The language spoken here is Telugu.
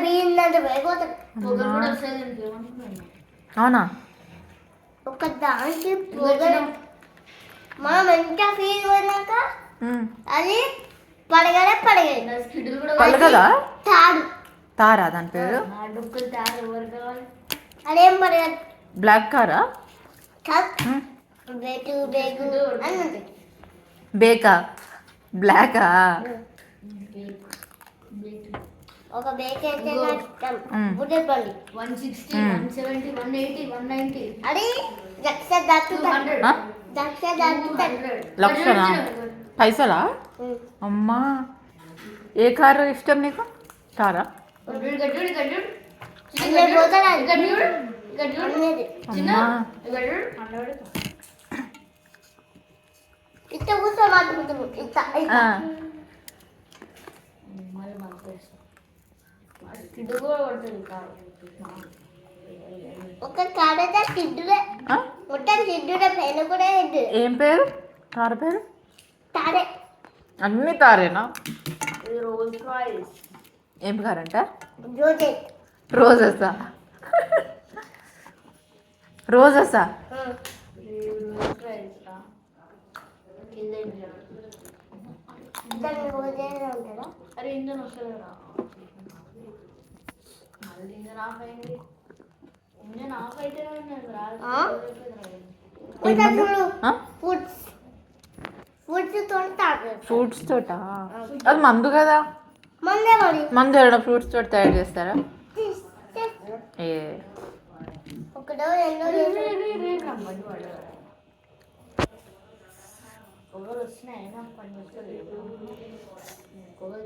వీళ్ళంటే పోయిపోతాడు. అవునా? ఒక దానికి మనం ఎంత ఫీల్ పోయినాక అది పడగలే పడగదా? తాడు తారా దాని పేరు? అదేం పడగదు. బ్లాక్ కారా? బేకా? బ్లాకా? ఒక బేక్ అయితే బుల్లెట్ బండి 160 170 180 190 అది లక్ష దాటుతాడు. లక్షనా? పైసలా? అమ్మా, ఏ కారు ఇష్టం నీకు? కారా? ఇంత కూర్చో మాట్లాడుతున్నావు. ఒక కాడైతే కిడ్డులే మొత్తం కిడ్డులే పైన కూడా కిడ్డు. ఏం పేరు కారు పేరు? తారే. అన్ని తారేనా? Rolls Royce. ఏం కారంట? రోజెస్. రోజెసా? అరే ఇంజన్ వస్తుందా? మళ్ళీ ఇంజన్ ఆఫ్ అయింది. ఇంజన్ ఆఫ్ అయితే ఫ్రూట్స్ తోట? అది మందు కదా? మందు ఏమైనా ఫ్రూట్స్ తోట తయారు చేస్తారా? ఏ ఒకటో రెండో పొగలు వస్తున్నాయి. నాకు పని చేస్తుంది. పొగలు